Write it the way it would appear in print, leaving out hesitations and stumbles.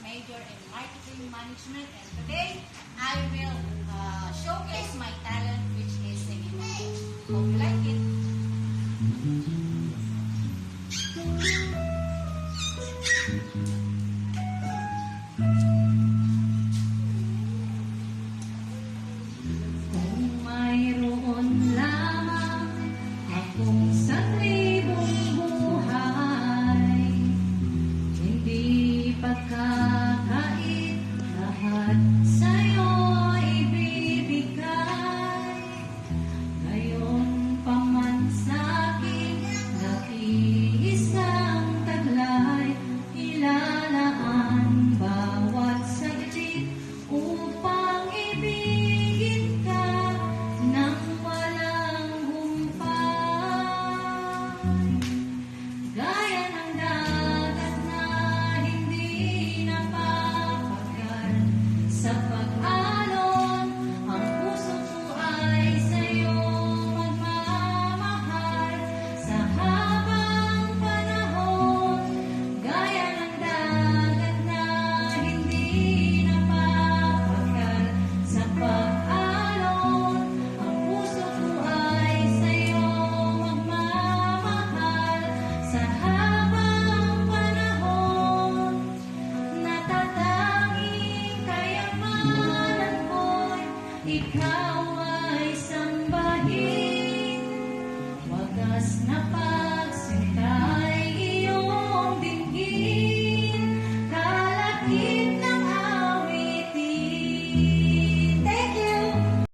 major in marketing management, and today I will showcase my talent, which is singing. Hope you like it. Kung mayroon lamang akong sanlibong buhay, hindi pagkakait lahat sa'yo ibibigay. Ngayon pa man sa'kin nag-iisang taglay, ilalaan bawat saglit upang ibigin ka ng walang humpay.